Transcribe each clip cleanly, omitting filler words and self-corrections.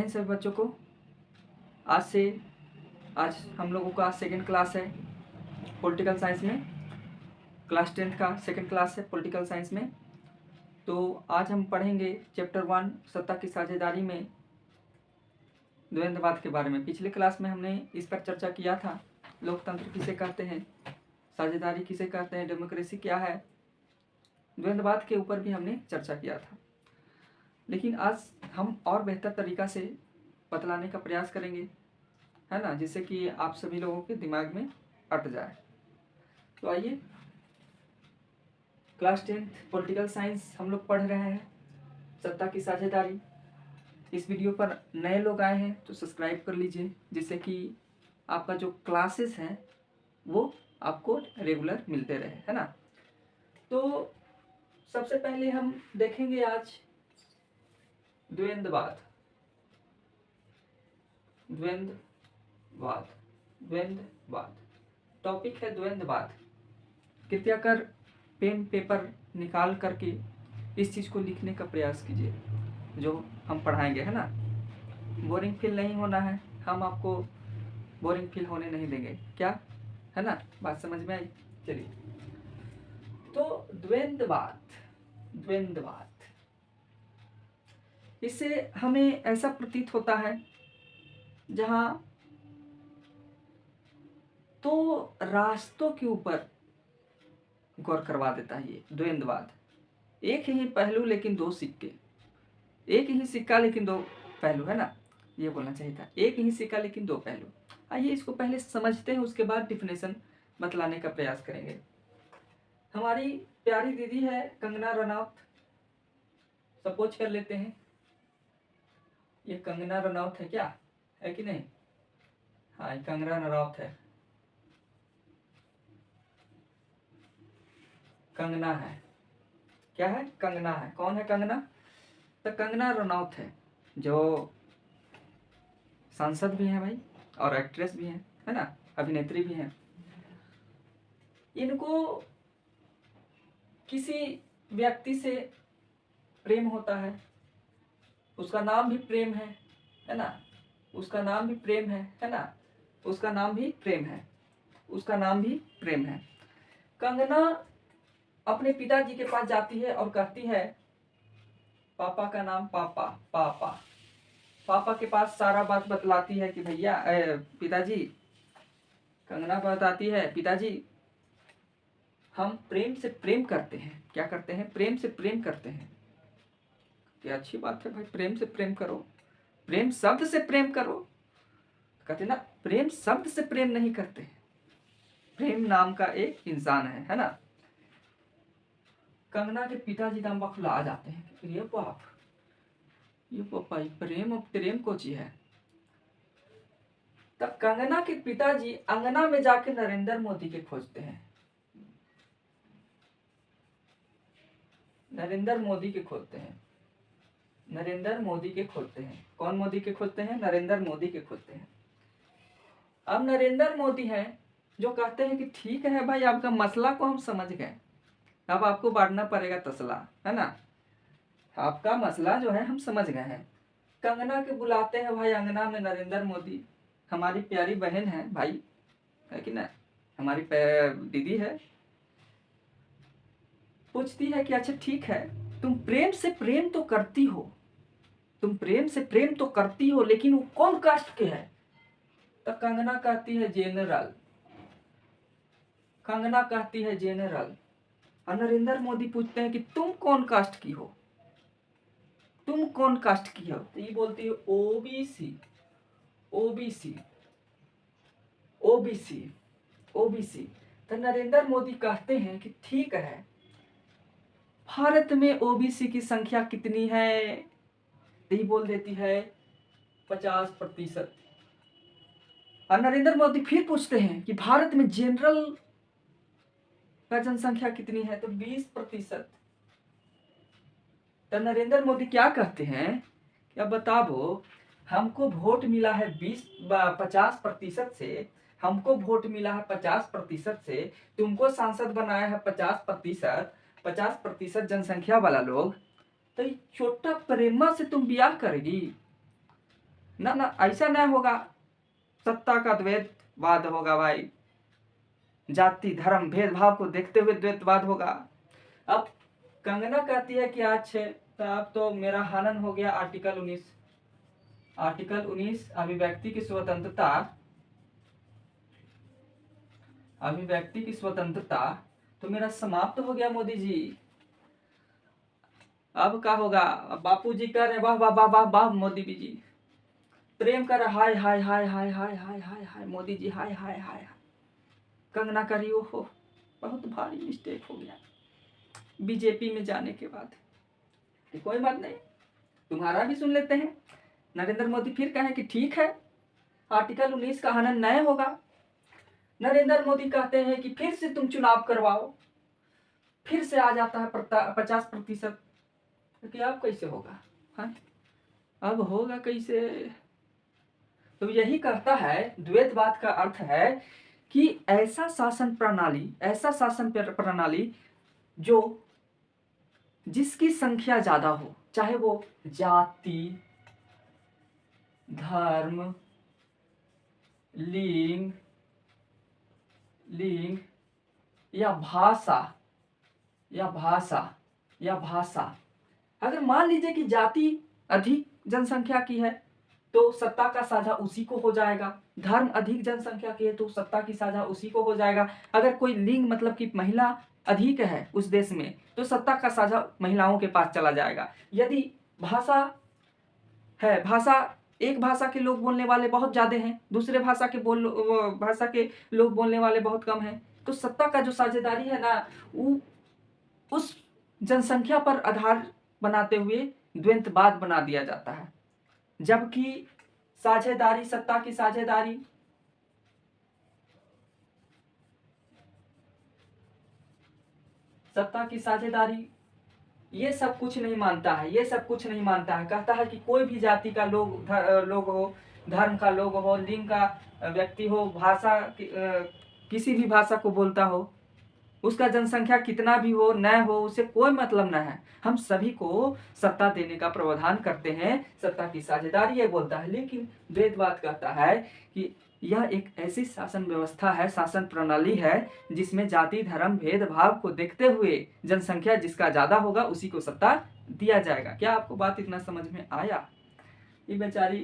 इन सभी बच्चों को। आज हम लोगों का सेकंड क्लास है पॉलिटिकल साइंस में। क्लास 10 का सेकंड क्लास है पॉलिटिकल साइंस में। तो आज हम पढ़ेंगे चैप्टर 1 सत्ता की साझेदारी में द्वंद्ववाद के बारे में। पिछले क्लास में हमने इस पर चर्चा किया था, लोकतंत्र किसे कहते हैं, साझेदारी किसे कहते हैं, डेमोक्रेसी क्या है, द्वंद्ववाद के ऊपर भी हमने चर्चा किया था। लेकिन आज हम और बेहतर तरीका से बतलाने का प्रयास करेंगे, है ना, जिससे कि आप सभी लोगों के दिमाग में अट जाए। तो आइए, क्लास 10 पॉलिटिकल साइंस हम लोग पढ़ रहे हैं, सत्ता की साझेदारी। इस वीडियो पर नए लोग आए हैं तो सब्सक्राइब कर लीजिए, जिससे कि आपका जो क्लासेस हैं वो आपको रेगुलर मिलते रहे, है ना। तो सबसे पहले हम देखेंगे आज द्वंद्ववाद। टॉपिक है द्वंद्ववाद। कृपया कर पेन पेपर निकाल करके इस चीज़ को लिखने का प्रयास कीजिए जो हम पढ़ाएंगे, है ना। बोरिंग फील नहीं होना है, हम आपको बोरिंग फील होने नहीं देंगे, क्या है ना। बात समझ में आई? चलिए, तो द्वंद्ववाद इससे हमें ऐसा प्रतीत होता है जहां तो रास्तों के ऊपर गौर करवा देता है ये द्वंद्ववाद। एक ही पहलू लेकिन दो सिक्के, एक ही सिक्का लेकिन दो पहलू, है ना, ये बोलना चाहिए था। एक ही सिक्का लेकिन दो पहलू। आइए इसको पहले समझते हैं, उसके बाद डिफिनेशन बतलाने का प्रयास करेंगे। हमारी प्यारी दीदी है कंगना रनौत, सपोज कर लेते हैं ये कंगना रनौत है, क्या है कि नहीं? हाँ, कंगना रनौत है, कंगना है, क्या है? कंगना है। कौन है कंगना? तो कंगना रनौत है, जो सांसद भी है भाई और एक्ट्रेस भी है ना, अभिनेत्री भी है। इनको किसी व्यक्ति से प्रेम होता है, उसका नाम भी प्रेम है ना, उसका नाम भी प्रेम है ना, उसका नाम भी प्रेम है, उसका नाम भी प्रेम है। कंगना अपने पिताजी के पास जाती है और कहती है, पापा का नाम पापा के पास सारा बात बतलाती है कि भैया पिताजी, कंगना बताती है, पिताजी हम प्रेम से प्रेम करते हैं। क्या करते हैं? प्रेम से प्रेम करते हैं। ये अच्छी बात है भाई, प्रेम से प्रेम करो, प्रेम शब्द से प्रेम करो। कहते ना, प्रेम शब्द से प्रेम नहीं करते, प्रेम नाम का एक इंसान है ना। कंगना के पिताजी नाम बखला आ जाते हैं, ये बाप, ये पापा, प्रेम और प्रेम को जी है। तब कंगना के पिताजी अंगना में जाके नरेंद्र मोदी के खोजते हैं, नरेंद्र मोदी के खोजते हैं, नरेंद्र मोदी के खोजते हैं। कौन मोदी के खोजते हैं? नरेंद्र मोदी के खोजते हैं। अब नरेंद्र मोदी हैं जो कहते हैं कि ठीक है भाई, आपका मसला को हम समझ गए, अब आपको बांटना पड़ेगा तसला, है ना, आपका मसला जो है हम समझ गए हैं। कंगना के बुलाते हैं भाई अंगना में नरेंद्र मोदी, हमारी प्यारी बहन है भाई, है कि ना, हमारी दीदी है। पूछती है कि अच्छा ठीक है, तुम प्रेम से प्रेम तो करती हो, तुम प्रेम से प्रेम तो करती हो, लेकिन वो कौन कास्ट के है? तो कंगना कहती है जेनरल, कंगना कहती है जेनरल। और नरेंद्र मोदी पूछते हैं कि तुम कौन कास्ट की हो, तुम कौन कास्ट की हो? तो ये बोलती है ओबीसी, ओबीसी, ओबीसी, ओबीसी। तो नरेंद्र मोदी कहते हैं कि ठीक है, भारत में ओबीसी की संख्या कितनी है? तो ये बोल देती है 50%। और नरेंद्र मोदी फिर पूछते हैं कि भारत में जनरल का जनसंख्या कितनी है? तो 20%। तो नरेंद्र मोदी क्या कहते हैं, क्या बताओ, हमको वोट मिला है 50% से, हमको वोट मिला है 50% से, तुमको सांसद बनाया है 50%, 50% जनसंख्या वाला लोग, तो छोटा प्रेमा से तुम ब्याह करेगी? ना ना, ऐसा नहीं होगा। सत्ता का द्वैतवाद होगा भाई, जाति धर्म भेदभाव को देखते हुए द्वैतवाद होगा। अब कंगना कहती है कि अच्छा साहब तो मेरा हनन हो गया आर्टिकल 19। आर्टिकल 19 अभिव्यक्ति की स्वतंत्रता, अभिव्यक्ति की स्वतंत्रता तो मेरा समाप्त हो गया मोदी जी। अब क्या होगा? बापू जी कह रहे वाह वाह वाह वाह वाह, मोदी जी प्रेम कर हाय हाय हाय हाय हाय हाय हाय हाय, मोदी जी हाय हाय हाय। कंगना करी हो बहुत भारी मिस्टेक हो गया बीजेपी में जाने के बाद। कोई बात नहीं, तुम्हारा भी सुन लेते हैं। नरेंद्र मोदी फिर कहें कि ठीक है आर्टिकल 19 का हनन नहीं होगा। नरेंद्र मोदी कहते हैं कि फिर से तुम चुनाव करवाओ, फिर से आ जाता है 50%। कि अब कैसे होगा? हाँ, अब होगा कैसे? तो यही कहता है, द्वैतवाद का अर्थ है कि ऐसा शासन प्रणाली, ऐसा शासन प्रणाली जो जिसकी संख्या ज्यादा हो, चाहे वो जाति, धर्म, लिंग या भाषा या भाषा। अगर मान लीजिए कि जाति अधिक जनसंख्या की है तो सत्ता का साझा उसी को हो जाएगा। धर्म अधिक जनसंख्या की है तो सत्ता की साझा उसी को हो जाएगा। अगर कोई लिंग मतलब कि महिला अधिक है उस देश में तो सत्ता का साझा महिलाओं के पास चला जाएगा। यदि भाषा है, एक भाषा के लोग बोलने वाले बहुत ज्यादा हैं, दूसरे भाषा के लोग बोलने वाले बहुत कम हैं, तो सत्ता का जो साझेदारी है ना, वो उस जनसंख्या पर आधार बनाते हुए द्वैतवाद बना दिया जाता है। जबकि साझेदारी, सत्ता की साझेदारी ये सब कुछ नहीं मानता है, कहता है कि कोई भी जाति का लोग हो, धर्म का लोग हो, लिंग का व्यक्ति हो, भाषा किसी भी भाषा को बोलता हो, उसका जनसंख्या कितना भी हो न हो, उसे कोई मतलब न है, हम सभी को सत्ता देने का प्रावधान करते हैं, सत्ता की साझेदारी ये बोलता है। लेकिन द्वैतवाद कहता है कि यह एक ऐसी शासन व्यवस्था है, शासन प्रणाली है जिसमें जाति धर्म भेदभाव को देखते हुए जनसंख्या जिसका ज्यादा होगा उसी को सत्ता दिया जाएगा। क्या आपको बात इतना समझ में आया? ये बेचारी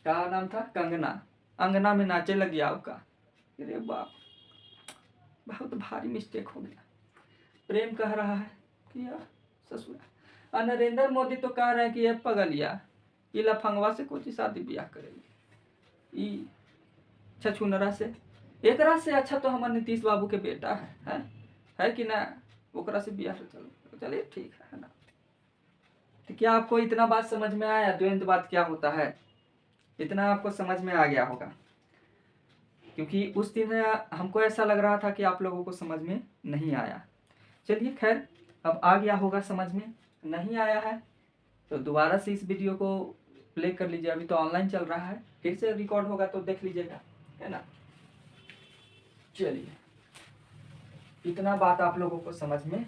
क्या नाम था, कंगना, अंगना में नाचे लगी आपका। अरे बाप, बहुत भारी मिस्टेक हो गया। प्रेम कह रहा है कि यार ससुरा, और नरेंद्र मोदी तो कह रहे हैं कि ये पगलिया, ये लफंगवा से कोई शादी ब्याह करेगी, ई छछुनरा से। एकरा से अच्छा तो हमारे नीतीश बाबू के बेटा है कि ना, ओकरा से ब्याह से चलो, चलिए ठीक है ना। तो क्या आपको इतना बात समझ में आया द्वैतवाद क्या होता है? इतना आपको समझ में आ गया होगा, क्योंकि उस दिन हमको ऐसा लग रहा था कि आप लोगों को समझ में नहीं आया। चलिए खैर, अब आ गया होगा समझ में। नहीं आया है तो दोबारा से इस वीडियो को प्ले कर लीजिए, अभी तो ऑनलाइन चल रहा है, फिर से रिकॉर्ड होगा तो देख लीजिएगा, है ना। चलिए, इतना बात आप लोगों को समझ में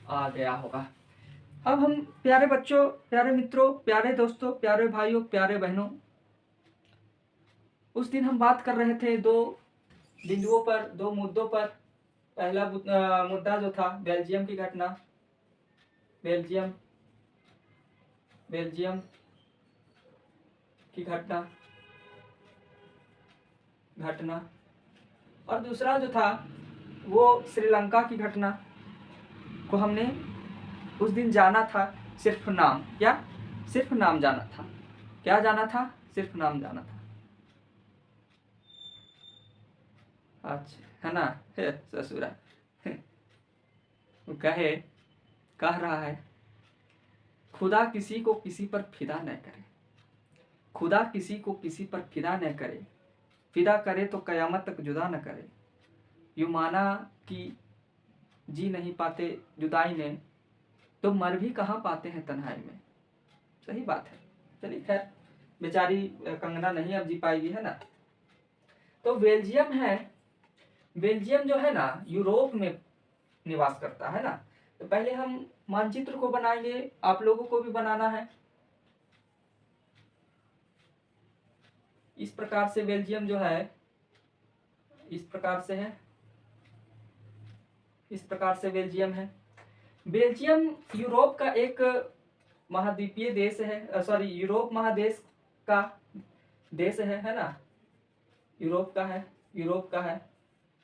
आ गया होगा। अब हम प्यारे बच्चों, प्यारे मित्रों, प्यारे दोस्तों, प्यारे भाइयों, प्यारे बहनों, उस दिन हम बात कर रहे थे दो बिंदुओं पर, दो मुद्दों पर। पहला मुद्दा जो था बेल्जियम की घटना, बेल्जियम की घटना, और दूसरा जो था वो श्रीलंका की घटना को हमने उस दिन जाना था सिर्फ नाम, सिर्फ नाम जाना था। क्या जाना था? सिर्फ नाम जाना था। अच्छा है ना, ससुरा कह रहा है खुदा किसी को किसी पर फिदा न करे, खुदा किसी को किसी पर फिदा न करे, फिदा करे तो कयामत तक जुदा न करे। यूं माना कि जी नहीं पाते जुदाई में तो मर भी कहाँ पाते हैं तन्हाई में। सही बात है। चलिए खैर, बेचारी कंगना नहीं अब जी पाएगी, है ना। तो बेल्जियम जो है ना यूरोप में निवास करता है ना। तो पहले हम मानचित्र को बनाएंगे, आप लोगों को भी बनाना है। इस प्रकार से बेल्जियम जो है इस प्रकार से है, इस प्रकार से बेल्जियम है। बेल्जियम यूरोप का एक महाद्वीपीय देश है, सॉरी यूरोप महादेश का देश है ना, यूरोप का है, यूरोप का है।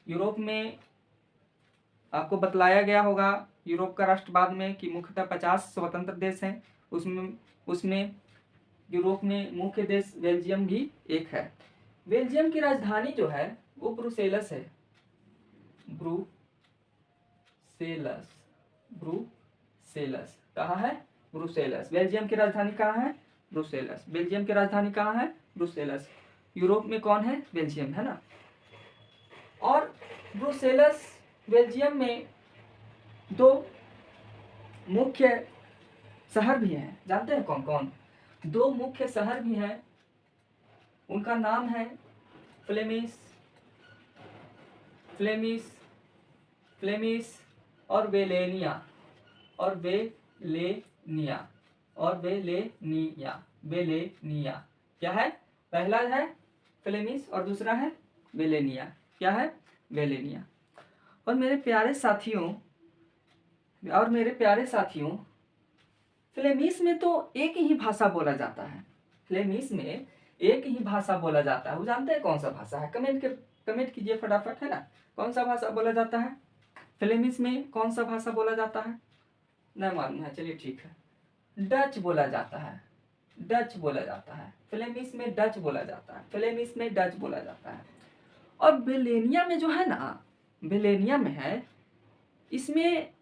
यूरोप में आपको बतलाया गया होगा यूरोप का राष्ट्रवाद में कि मुख्यतः 50 स्वतंत्र देश हैं, उसमें उसमें यूरोप में मुख्य देश बेल्जियम भी एक है। बेल्जियम की राजधानी जो है वो ब्रुसेलस है, ब्रुसेलस, ब्रुसेलस कहाँ है? ब्रुसेलस। बेल्जियम की राजधानी कहाँ है? ब्रुसेलस। बेल्जियम की राजधानी कहाँ है? ब्रुसेलस। यूरोप में कौन है? बेल्जियम, है ना। और ब्रुसेलस बेल्जियम में दो मुख्य शहर भी हैं, जानते हैं कौन कौन? दो मुख्य शहर भी हैं, उनका नाम है फ्लेमिश, फ्लेमिश, फ्लेमिश और वेलेनिया, और वेलेनिया, और वेलेनिया, वेलेनिया। क्या है? पहला है फ्लेमिश और दूसरा है वेलेनिया। क्या है? वेलेनिया। और मेरे प्यारे साथियों, फ्लेमिश में तो एक ही भाषा बोला जाता है। फ्लेमिश में एक ही भाषा बोला जाता है। वो जानते हैं कौन सा भाषा है? कमेंट कीजिए फटाफट, है ना। कौन सा भाषा बोला जाता है फ्लेमिश में? कौन सा भाषा बोला जाता है? नहीं मालूम है, चलिए ठीक है। डच बोला जाता है, डच बोला जाता है। फ्लेमिश में डच बोला जाता है, फ्लेमिश में डच बोला जाता है। और बेलेनिया में जो है ना, बेलेनिया में है, इसमें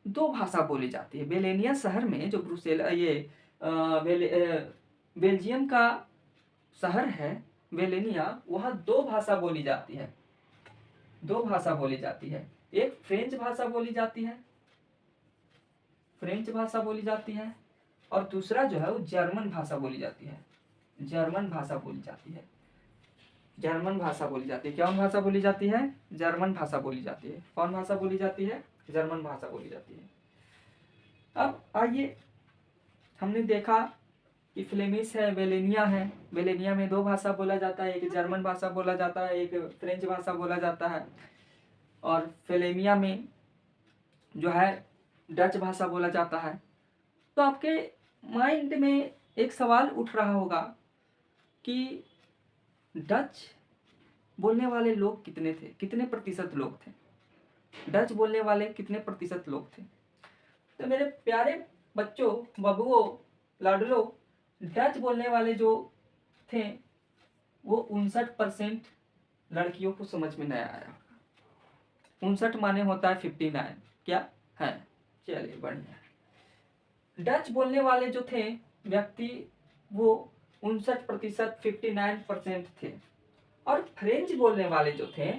दो भाषा बोली जाती है। बेलेनिया शहर में जो बेल्जियम का शहर है बेलेनिया, वहाँ दो भाषा बोली जाती है, दो भाषा बोली जाती है। एक फ्रेंच भाषा बोली जाती है, फ्रेंच भाषा बोली जाती है, और दूसरा जो है वो जर्मन भाषा बोली जाती है, जर्मन भाषा बोली जाती है, जर्मन भाषा बोली जाती है। कौन भाषा बोली जाती है? जर्मन भाषा बोली जाती है। कौन भाषा बोली जाती है? जर्मन भाषा बोली जाती है। अब आइए, हमने देखा कि फ्लेमिश है, वेलेनिया है। वेलेनिया में दो भाषा बोला जाता है, एक जर्मन भाषा बोला जाता है, एक फ्रेंच भाषा बोला जाता है। और फ्लेमिया में जो है डच भाषा बोला जाता है। तो आपके माइंड में एक सवाल उठ रहा होगा कि डच बोलने वाले लोग कितने थे, कितने प्रतिशत लोग थे? डच बोलने वाले कितने प्रतिशत लोग थे? तो मेरे प्यारे बच्चों, बबुओं, लाडलो, डच बोलने वाले जो थे वो 59% लड़कियों को समझ में नहीं आया। 59 माने होता है 59, क्या है? चलिए बढ़िया। डच बोलने वाले जो थे व्यक्ति वो 59%, 59% थे। और फ्रेंच बोलने वाले जो थे,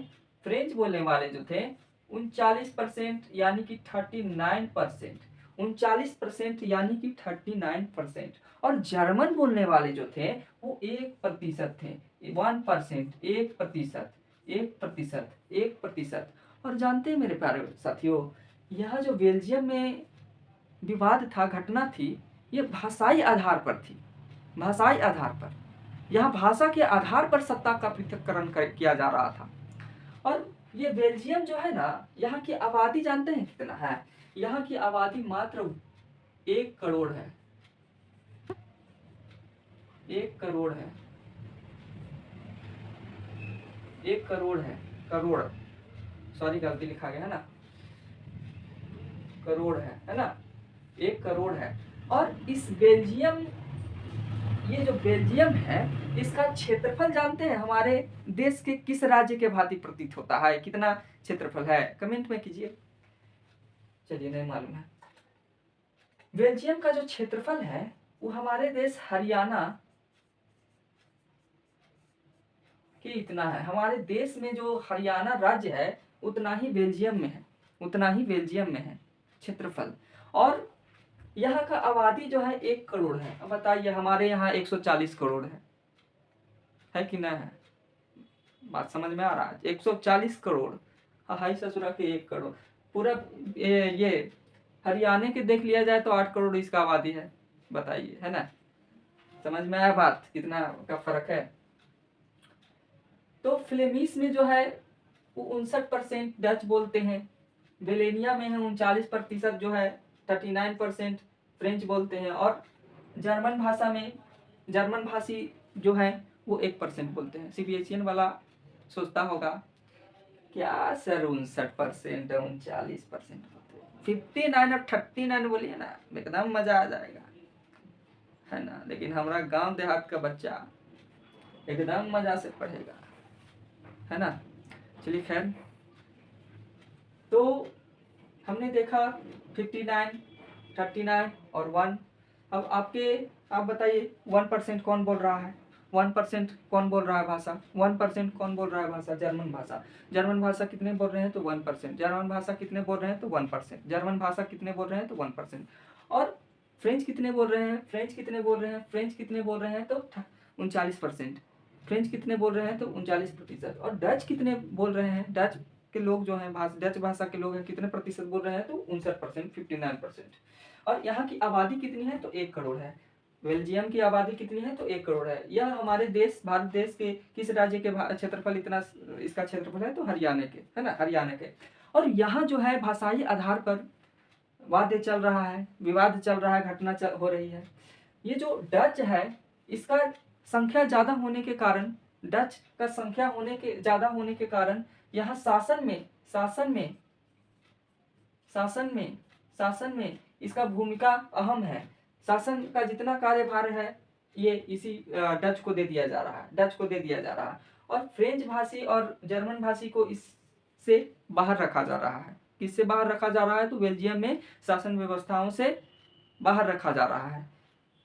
फ्रेंच बोलने वाले जो थे 39% यानी कि 39%, 39% यानी कि 39%। और जर्मन बोलने वाले जो थे वो 1% थे, 1%, 1%, 1%, 1%। और जानते हैं मेरे प्यारे साथियों, यह जो बेल्जियम में विवाद था, घटना थी, ये भाषाई आधार पर थी, भाषाई आधार पर। यहाँ भाषा के आधार पर सत्ता का पृथक्करण किया जा रहा था। और ये बेल्जियम जो है ना, यहाँ की आबादी जानते हैं कितना है? यहाँ की आबादी मात्र 1 करोड़ है, 1 करोड़ है, 1 करोड़ है, करोड़, सॉरी गलती लिखा गया है ना, करोड़ है ना, 1 करोड़ है। और इस बेल्जियम, ये जो बेल्जियम है, इसका क्षेत्रफल जानते हैं हमारे देश के किस राज्य के भांति प्रतीत होता है? कितना क्षेत्रफल है? कमेंट में कीजिए। चलिए नहीं मालूम है। बेल्जियम का जो क्षेत्रफल है वो हमारे देश हरियाणा के इतना है। हमारे देश में जो हरियाणा राज्य है उतना ही बेल्जियम में है, उतना ही बेल्जियम में है क्षेत्रफल। और यहाँ का आबादी जो है 1 करोड़ है। अब बताइए, हमारे यहाँ 140 करोड़ है कि ना है? बात समझ में आ रहा है? 140 करोड़, हाई ससुरा के 1 करोड़। पूरा ये हरियाणा के देख लिया जाए तो 8 करोड़ इसका आबादी है। बताइए, है ना? समझ में आया बात? कितना का फर्क है? तो फ्लेमिश में जो है वो 59% डच बोलते हैं, वेलेनिया में है 39% जो है, 39% फ्रेंच बोलते हैं, और जर्मन भाषा में जर्मन भाषी जो है वो 1% बोलते हैं। सीबीएसईएन वाला सोचता होगा क्या सर 59% 39% बोलते हैं, 59 और 39 बोलिए ना, एकदम मजा आ जाएगा, है ना। लेकिन हमारा गांव देहात का बच्चा एकदम मजा से पढ़ेगा, है ना। चलिए खैर, तो हमने देखा 59, 39 और 1। अब आप बताइए 1% कौन बोल रहा है, 1% कौन बोल रहा है भाषा, 1% कौन बोल रहा है भाषा, जर्मन भाषा। जर्मन भाषा कितने बोल रहे हैं तो 1%, जर्मन भाषा कितने बोल रहे हैं तो 1%, जर्मन भाषा कितने बोल रहे हैं तो 1%। और फ्रेंच कितने बोल रहे हैं, फ्रेंच कितने बोल रहे हैं, फ्रेंच कितने बोल रहे हैं तो 39%। फ्रेंच कितने बोल रहे हैं तो 39%। और डच कितने बोल रहे हैं, डच के लोग जो हैं डच भाषा के लोग हैं कितने प्रतिशत बोल रहे हैं तो 59%, 59%। और यहाँ की आबादी कितनी है तो 1 करोड़ है। बेल्जियम की आबादी कितनी है तो 1 करोड़ है। यह हमारे देश भारत देश के किस राज्य के क्षेत्रफल इतना इसका क्षेत्रफल है तो हरियाणा के, है ना, हरियाणा के। और यहाँ जो है भाषाई आधार पर वाद्य चल रहा है, विवाद चल रहा है, घटना हो रही है। ये जो डच है इसका संख्या ज्यादा होने के कारण, डच का संख्या होने के ज्यादा होने के कारण यहाँ शासन में इसका भूमिका अहम है। शासन का जितना कार्यभार है ये इसी डच को दे दिया जा रहा है। और फ्रेंच भाषी और जर्मन भाषी को इससे बाहर रखा जा रहा है। किससे बाहर रखा जा रहा है तो बेल्जियम में शासन व्यवस्थाओं से बाहर रखा जा रहा है।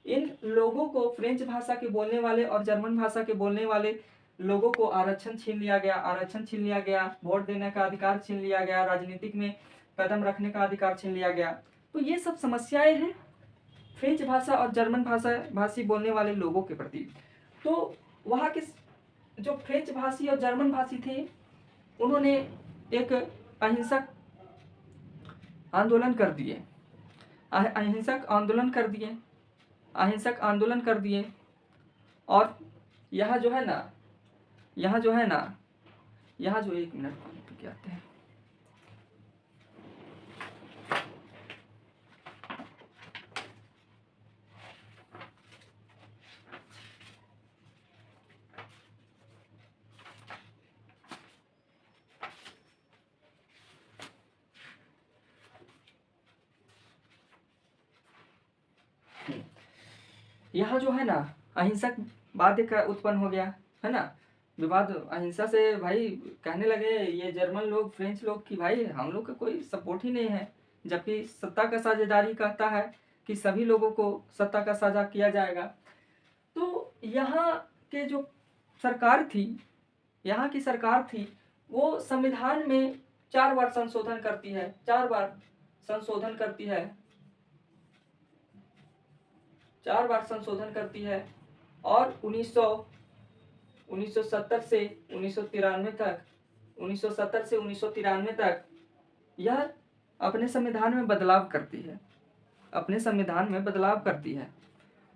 इन लोगों को, फ्रेंच भाषा के बोलने वाले और जर्मन भाषा के बोलने वाले लोगों को आरक्षण छीन लिया गया, वोट देने का अधिकार छीन लिया गया, राजनीतिक में कदम रखने का अधिकार छीन लिया गया। तो ये सब समस्याएं हैं फ्रेंच भाषा और जर्मन भाषी बोलने वाले लोगों के प्रति। तो वहाँ के जो फ्रेंच भाषी और जर्मन भाषी थे उन्होंने एक अहिंसक आंदोलन कर दिए। और यहाँ जो है ना, एक मिनट पानी पी के आते हैं। यहाँ जो है ना अहिंसक वाद्य का उत्पन्न हो गया, है ना, विवाद अहिंसा से। भाई कहने लगे ये जर्मन लोग, फ्रेंच लोग कि भाई हम लोग का कोई सपोर्ट ही नहीं है, जबकि सत्ता का साझेदारी कहता है कि सभी लोगों को सत्ता का साझा किया जाएगा। तो यहाँ के जो सरकार थी, यहाँ की सरकार थी वो संविधान में 4 बार संशोधन करती है, 4 बार संशोधन करती है। और 1970 से 1993 तक यह अपने संविधान में बदलाव करती है।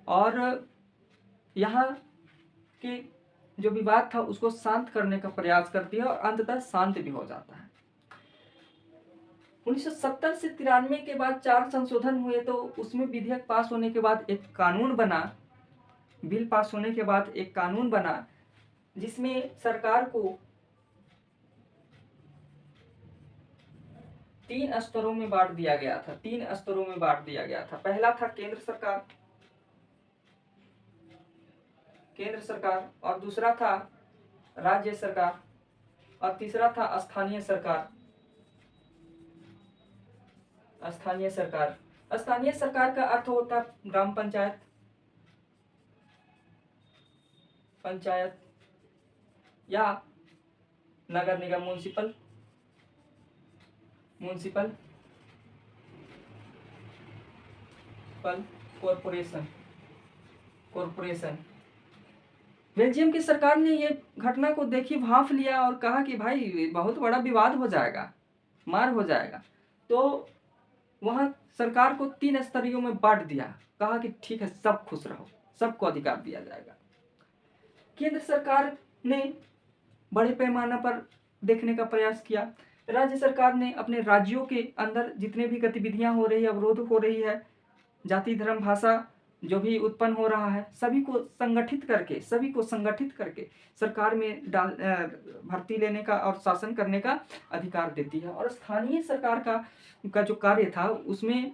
और यहाँ के जो विवाद था उसको शांत करने का प्रयास करती है और अंततः शांत भी हो जाता है। 1970 से 93 के बाद 4 संशोधन हुए, तो उसमें विधेयक पास होने के बाद एक कानून बना, बिल पास होने के बाद एक कानून बना जिसमें सरकार को 3 स्तरों में बांट दिया गया था। पहला था केंद्र सरकार, और दूसरा था राज्य सरकार, और तीसरा था स्थानीय सरकार। स्थानीय सरकार का अर्थ होता ग्राम पंचायत, या नगर निगम, म्युनिसिपल कॉरपोरेशन। बेल्जियम की सरकार ने ये घटना को देखी, भांफ लिया और कहा कि भाई बहुत बड़ा विवाद हो जाएगा, मार हो जाएगा। तो वहां सरकार को 3 स्तरों में बांट दिया, कहा कि ठीक है सब खुश रहो, सबको अधिकार दिया जाएगा। केंद्र सरकार ने बड़े पैमाने पर देखने का प्रयास किया। राज्य सरकार ने अपने राज्यों के अंदर जितने भी गतिविधियां हो रही है, अवरोध हो रही है, जाति धर्म भाषा जो भी उत्पन्न हो रहा है, सभी को संगठित करके सरकार में भर्ती लेने का और शासन करने का अधिकार देती है। और स्थानीय सरकार का जो कार्य था उसमें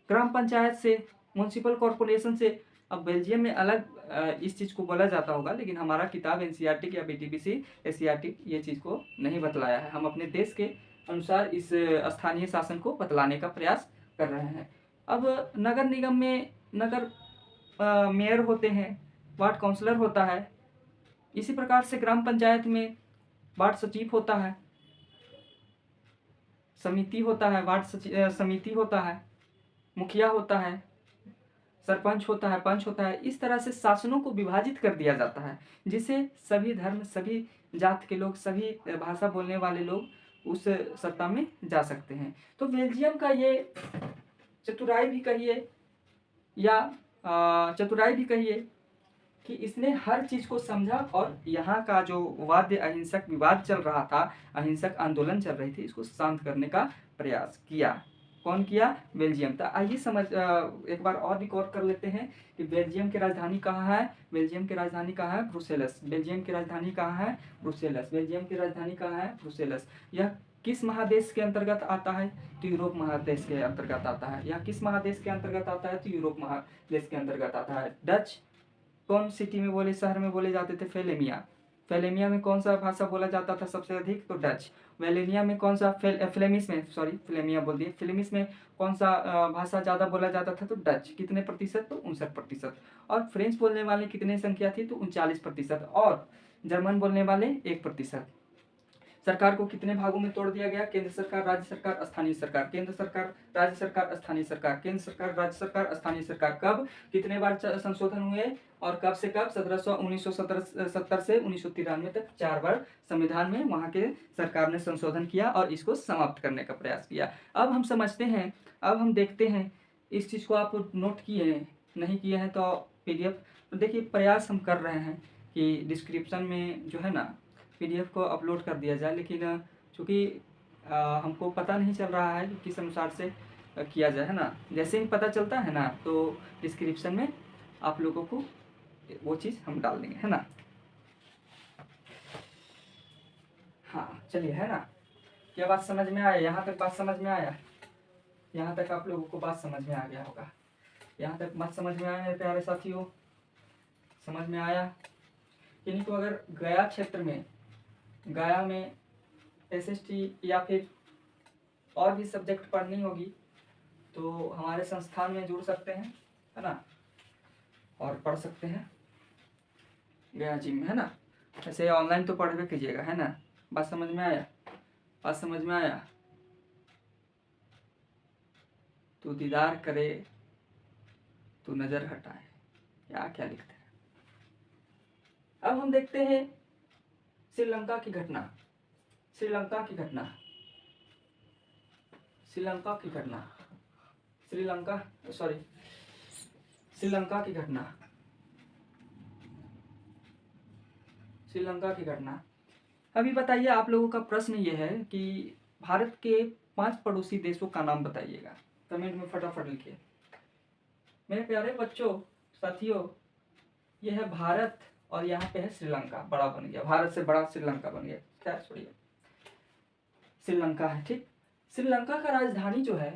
ग्राम पंचायत से, म्यूनसिपल कॉरपोरेशन से, अब बेल्जियम में अलग इस चीज़ को बोला जाता होगा, लेकिन हमारा किताब एनसीईआरटी या बीटीबीसी एससीईआरटी ये चीज़ को नहीं बतलाया है। हम अपने देश के अनुसार इस स्थानीय शासन को बतलाने का प्रयास कर रहे हैं। अब नगर निगम में नगर मेयर होते हैं, वार्ड काउंसलर होता है, इसी प्रकार से ग्राम पंचायत में वार्ड सचिव होता है, समिति होता है, समिति होता है, मुखिया होता है, सरपंच होता है, पंच होता है। इस तरह से शासनों को विभाजित कर दिया जाता है, जिससे सभी धर्म, सभी जात के लोग, सभी भाषा बोलने वाले लोग उस सत्ता में जा सकते हैं। तो बेल्जियम का ये चतुराई भी कहिए या चतुराई भी कहिए कि इसने हर चीज़ को समझा और यहाँ का जो वाद्य अहिंसक विवाद चल रहा था, अहिंसक आंदोलन चल रही थी, इसको शांत करने का प्रयास किया। कौन किया? बेल्जियम। तो आइए एक बार और रिकॉर्ड कर लेते हैं कि बेल्जियम की राजधानी कहाँ है। बेल्जियम की राजधानी कहाँ है? ब्रुसेल्स। बेल्जियम की राजधानी कहाँ है? ब्रुसेल्स। बेल्जियम की राजधानी कहाँ है? ब्रुसेल्स। यह किस महादेश के अंतर्गत आता है? तो यूरोप महादेश के अंतर्गत आता है। यह किस महादेश के अंतर्गत आता है? तो यूरोप महादेश के अंतर्गत आता है। डच कौन सिटी में बोले, शहर में बोले जाते थे? फेलेमिया। फेलेमिया में कौन सा भाषा बोला जाता था सबसे अधिक? तो डच। वेलेनिया में कौन सा, फ्लेमिश में, सॉरी फ्लेमिया बोल दिए, फ्लेमिश में कौन सा भाषा ज़्यादा बोला जाता था? तो डच। कितने प्रतिशत? तो 59%। और फ्रेंच बोलने वाले कितने संख्या थी? तो 39%। और जर्मन बोलने वाले 1%। सरकार को कितने भागों में तोड़ दिया गया? केंद्र सरकार, राज्य सरकार, स्थानीय सरकार। केंद्र सरकार, राज्य सरकार, स्थानीय सरकार। केंद्र सरकार, राज्य सरकार, स्थानीय सरकार। कब कितने बार संशोधन हुए और कब से कब? 1970 से 1993 तक 4 बार संविधान में वहाँ के सरकार ने संशोधन किया और इसको समाप्त करने का प्रयास किया। अब हम समझते हैं, अब हम देखते हैं, इस चीज़ को आप नोट किए हैं, नहीं किए हैं तो PDF तो देखिए, प्रयास हम कर रहे हैं कि डिस्क्रिप्शन में जो है ना PDF को अपलोड कर दिया जाए, लेकिन चूँकि हमको पता नहीं चल रहा है कि किस अनुसार से किया जाए, है ना। जैसे ही पता चलता है ना तो डिस्क्रिप्शन में आप लोगों को वो चीज़ हम डाल देंगे, है ना। हाँ चलिए, है ना। क्या बात समझ में आया? यहाँ तक बात समझ में आया? यहाँ तक आप लोगों को बात समझ में आ गया होगा। यहाँ तक बात समझ में आया मेरे प्यारे साथियों? समझ में आया? इनको अगर गया क्षेत्र में, गया में SST या फिर और भी सब्जेक्ट पढ़नी होगी तो हमारे संस्थान में जुड़ सकते हैं, है ना, और पढ़ सकते हैं गया जिम में, है ना। ऐसे ऑनलाइन तो पढ़ भी कीजिएगा, है ना। बात समझ में आया? बात समझ में आया? तू दीदार करे तू नज़र हटाए, क्या क्या लिखते हैं। अब हम देखते हैं श्रीलंका की घटना। श्रीलंका की घटना, श्रीलंका की घटना, श्रीलंका सॉरी श्रीलंका की घटना, श्रीलंका की घटना। अभी बताइए, आप लोगों का प्रश्न ये है कि भारत के 5 पड़ोसी देशों का नाम बताइएगा। कमेंट में फटाफट लिखिए। मेरे प्यारे बच्चों, साथियों, यह है भारत और यहाँ पे है श्रीलंका। बड़ा बन गया, भारत से बड़ा श्रीलंका बन गया। क्या छोड़िए, श्रीलंका है, ठीक। श्रीलंका का राजधानी जो है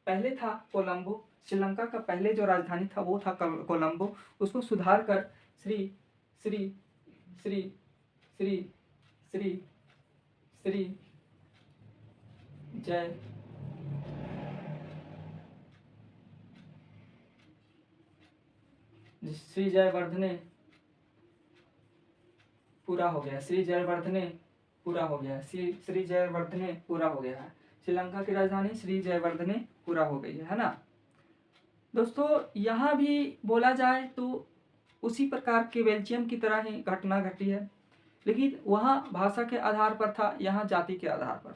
पहले था कोलंबो। श्रीलंका का पहले जो राजधानी था वो था कोलंबो। उसको सुधार कर श्री श्री श्री श्री श्री श्री जय श्री जयवर्धने पूरा हो गया। श्री जयवर्धने पूरा हो गया। श्री जयवर्धने पूरा हो गया है। श्रीलंका की राजधानी श्री जयवर्धने पूरा हो गई है ना दोस्तों। यहाँ भी बोला जाए तो उसी प्रकार के बेल्जियम की तरह ही घटना घटी है, लेकिन वहाँ भाषा के आधार पर था, यहाँ जाति के आधार पर।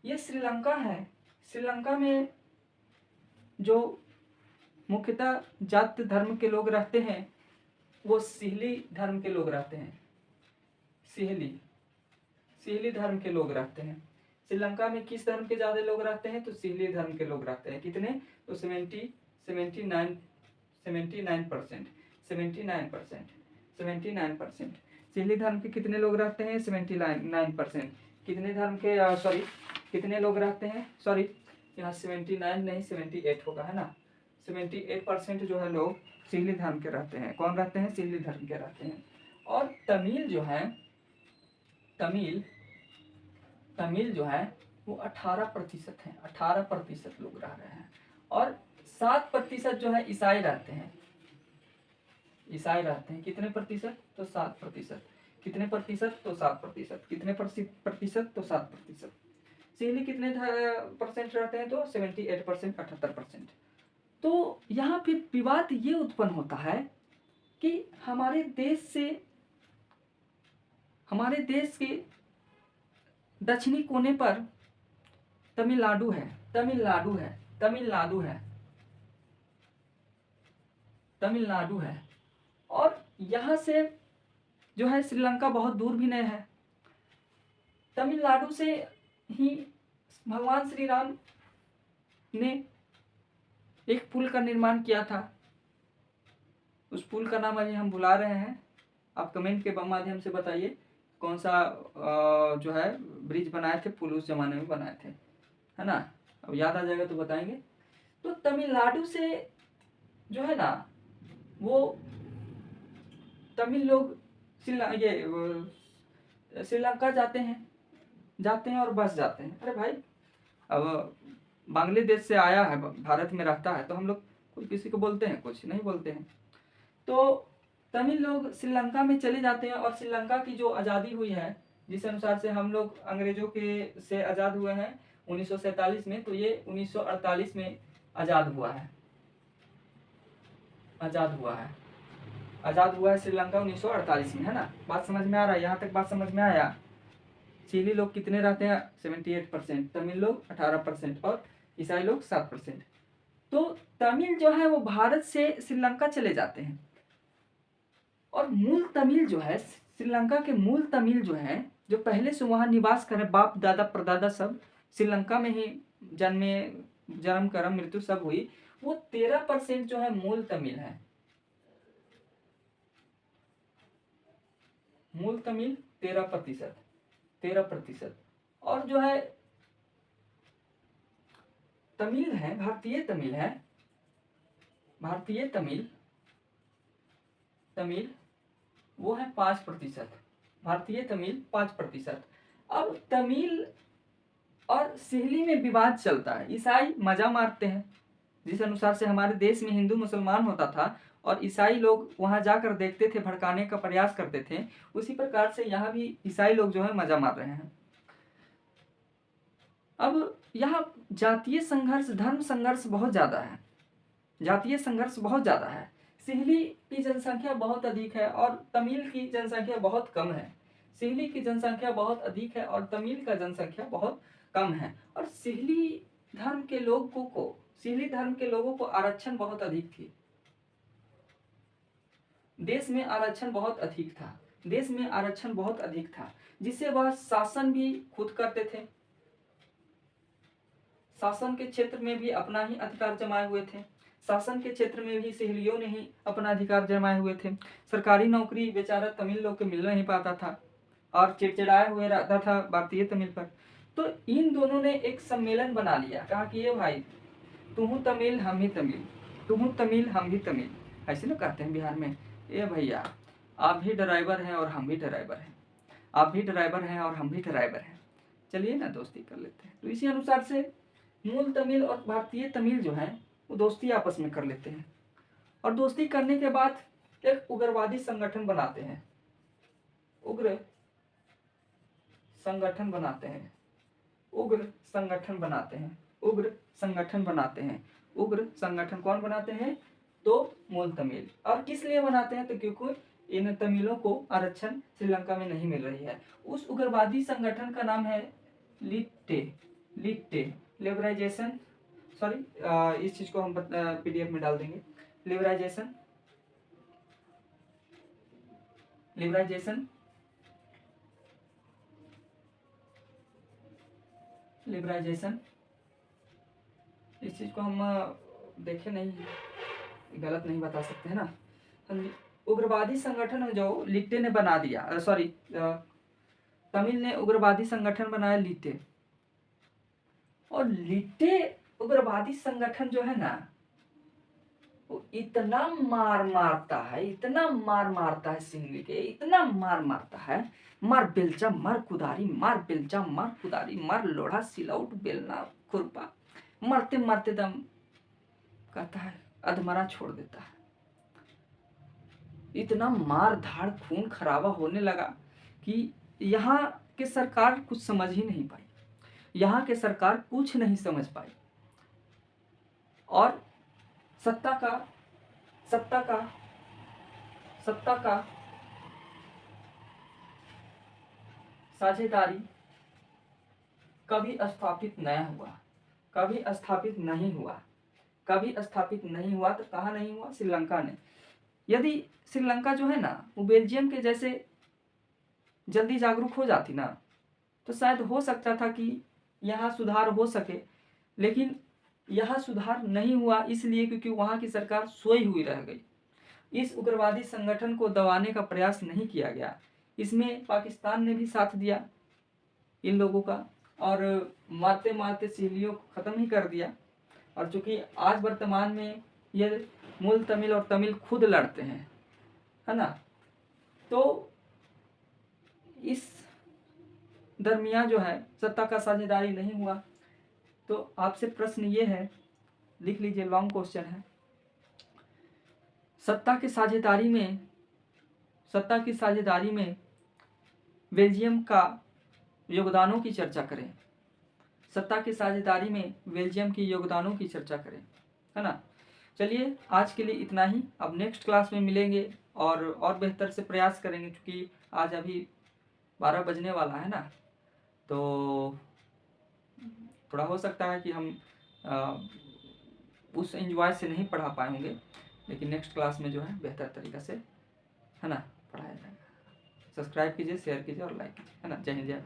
ये श्रीलंका है। श्रीलंका में जो मुख्यतः जात धर्म के लोग रहते हैं वो सिहली धर्म के लोग रहते हैं। सिहली, सिहली धर्म के लोग रहते हैं। श्रीलंका में किस धर्म के ज्यादा लोग रहते हैं? तो सिहली धर्म के लोग रहते हैं। कितने? तो 79%। 79% सिहली धर्म के कितने लोग रहते हैं? 79%। कितने धर्म के सॉरी कितने लोग रहते हैं? सॉरी यहाँ 79 नहीं 78 होगा, है ना। 78% जो है लोग सिहली धर्म के रहते हैं। कौन रहते हैं? सिहली धर्म के रहते हैं। और तमिल जो है, तमिल जो है वो 18% है। 18% लोग रह रहे हैं। और 7% जो है ईसाई रहते हैं। ईसाई रहते हैं। कितने प्रतिशत? तो 7%। कितने प्रतिशत? तो 7%। कितने प्रतिशत? तो 7%। सिहली कितने परसेंट रहते हैं? तो 78%, 78%। तो यहाँ फिर विवाद ये उत्पन्न होता है कि हमारे देश के दक्षिणी कोने पर तमिलनाडु है। और यहाँ से जो है श्रीलंका बहुत दूर भी नहीं है। तमिलनाडु से ही भगवान श्री राम ने एक पुल का निर्माण किया था। उस पुल का नाम अभी हम भुला रहे हैं। आप कमेंट के माध्यम से बताइए कौन सा जो है ब्रिज बनाए थे, पुल उस जमाने में बनाए थे, है ना। अब याद आ जाएगा तो बताएंगे। तो तमिलनाडु से जो है ना वो तमिल लोग श्रीलंका जाते हैं और बस जाते हैं। अरे भाई, अब बांग्लादेश से आया है, भारत में रहता है, तो हम लोग कोई किसी को बोलते हैं? कुछ नहीं बोलते हैं। तो तमिल लोग श्रीलंका में चले जाते हैं। और श्रीलंका की जो आज़ादी हुई है, जिस अनुसार से हम लोग अंग्रेजों के से आज़ाद हुए हैं 1947 में, तो ये 1948 में आज़ाद हुआ है श्रीलंका 1948 में, है ना। बात समझ में आ रहा है? यहाँ तक बात समझ में आया? चिली लोग कितने रहते हैं? 78%। तमिल लोग 18% और ईसाई लोग 7%। तो तमिल जो है वो भारत से श्रीलंका चले जाते हैं। और मूल तमिल जो है, श्रीलंका के मूल तमिल जो है, जो पहले से वहाँ निवास करे, बाप दादा परदादा सब श्रीलंका में ही जन्म कर्म मृत्यु सब हुई, वो 13% जो है मूल तमिल है। मूल तमिल 13%। और जो है तमिल है, भारतीय तमिल वो है 5%। भारतीय तमिल 5%। अब तमिल और सिहली में विवाद चलता है। ईसाई मजा मारते हैं। जिस अनुसार से हमारे देश में हिंदू मुसलमान होता था और ईसाई लोग वहां जाकर देखते थे, भड़काने का प्रयास करते थे, उसी प्रकार से यहाँ भी ईसाई लोग जो है मजा मार रहे हैं। अब यहाँ जातीय संघर्ष, धर्म संघर्ष बहुत ज्यादा है। सिहली की जनसंख्या बहुत अधिक है और तमिल की जनसंख्या बहुत कम है। सिहली की जनसंख्या बहुत अधिक है और तमिल का जनसंख्या बहुत कम है। और सिहली धर्म के लोगों को आरक्षण बहुत अधिक थी। देश में आरक्षण बहुत अधिक था, जिससे वह शासन भी खुद करते थे। शासन के क्षेत्र में भी अपना ही अधिकार जमाए हुए थे। शासन के क्षेत्र में भी सिहलियों ने ही अपना अधिकार जमाए हुए थे। सरकारी नौकरी बेचारा तमिल लोग को मिल नहीं पाता था और चिड़चिड़ाए हुए रहता था भारतीय तमिल पर। तो इन दोनों ने एक सम्मेलन बना लिया, कहा कि ये भाई, तुम तमिल हम भी तमिल, तुम तमिल हम भी तमिल, ऐसे ना कहते हैं बिहार में। ये भैया, आप भी ड्राइवर हैं और हम भी ड्राइवर हैं, चलिए ना दोस्ती कर लेते हैं। तो इसी अनुसार से मूल तमिल और भारतीय तमिल जो है वो दोस्ती आपस में कर लेते हैं। और दोस्ती करने के बाद एक उग्रवादी संगठन बनाते हैं। उग्र संगठन बनाते हैं। उग्र संगठन कौन बनाते हैं? तो मूल तमिल। और किस लिए बनाते हैं? तो क्योंकि इन तमिलों को आरक्षण श्रीलंका में नहीं मिल रही है। उस उग्रवादी संगठन का नाम है लिट्टे लिबराइजेशन, सॉरी इस चीज को हम पीडीएफ में डाल देंगे। लिबराइजेशन लिबराइजेशन, इस चीज़ को हम देखे नहीं हैं, गलत नहीं बता सकते है ना। उग्रवादी संगठन जो लिट्टे ने बना दिया, सॉरी तमिल ने उग्रवादी संगठन बनाया लिट्टे, और लिट्टे उग्रवादी संगठन जो है ना वो इतना मार मारता है, इतना मार मारता है सिंगली के, इतना मार मारता है, मार बेलचा मार कुदारी, मार बेलचा मार कुदारी, मार लोढ़ा सिलौट बेलना खुरपा, मारते मारते दम कहता है अधमरा छोड़ देता है। इतना मार धाड़ खून खराबा होने लगा कि यहाँ के सरकार कुछ समझ ही नहीं पाई, यहाँ के सरकार कुछ नहीं समझ पाई, और सत्ता का साझेदारी कभी स्थापित नहीं हुआ, कभी स्थापित नहीं हुआ, कभी स्थापित नहीं हुआ। तो कहाँ नहीं हुआ? श्रीलंका ने। यदि श्रीलंका जो है ना वो बेल्जियम के जैसे जल्दी जागरूक हो जाती ना तो शायद हो सकता था कि यहाँ सुधार हो सके, लेकिन यहाँ सुधार नहीं हुआ इसलिए क्योंकि वहाँ की सरकार सोई हुई रह गई। इस उग्रवादी संगठन को दबाने का प्रयास नहीं किया गया, इसमें पाकिस्तान ने भी साथ दिया इन लोगों का, और मारते मारते सिविलियों को ख़त्म ही कर दिया। और चूँकि आज वर्तमान में ये मूल तमिल और तमिल खुद लड़ते हैं, है ना, तो इस दरमियान जो है सत्ता का साझेदारी नहीं हुआ। तो आपसे प्रश्न ये है, लिख लीजिए, लॉन्ग क्वेश्चन है, सत्ता की साझेदारी में बेल्जियम का योगदानों की चर्चा करें, सत्ता की साझेदारी में बेल्जियम के योगदानों की चर्चा करें, है ना। चलिए आज के लिए इतना ही, अब नेक्स्ट क्लास में मिलेंगे और बेहतर से प्रयास करेंगे, क्योंकि आज अभी 12 बजने वाला है ना, तो थोड़ा हो सकता है कि हम उस एंजॉय से नहीं पढ़ा पाएंगे, लेकिन नेक्स्ट क्लास में जो है बेहतर तरीक़ा से, है ना, पढ़ाया जाएगा। सब्सक्राइब कीजिए, शेयर कीजिए और लाइक कीजिए, है ना। जय हिंद, जय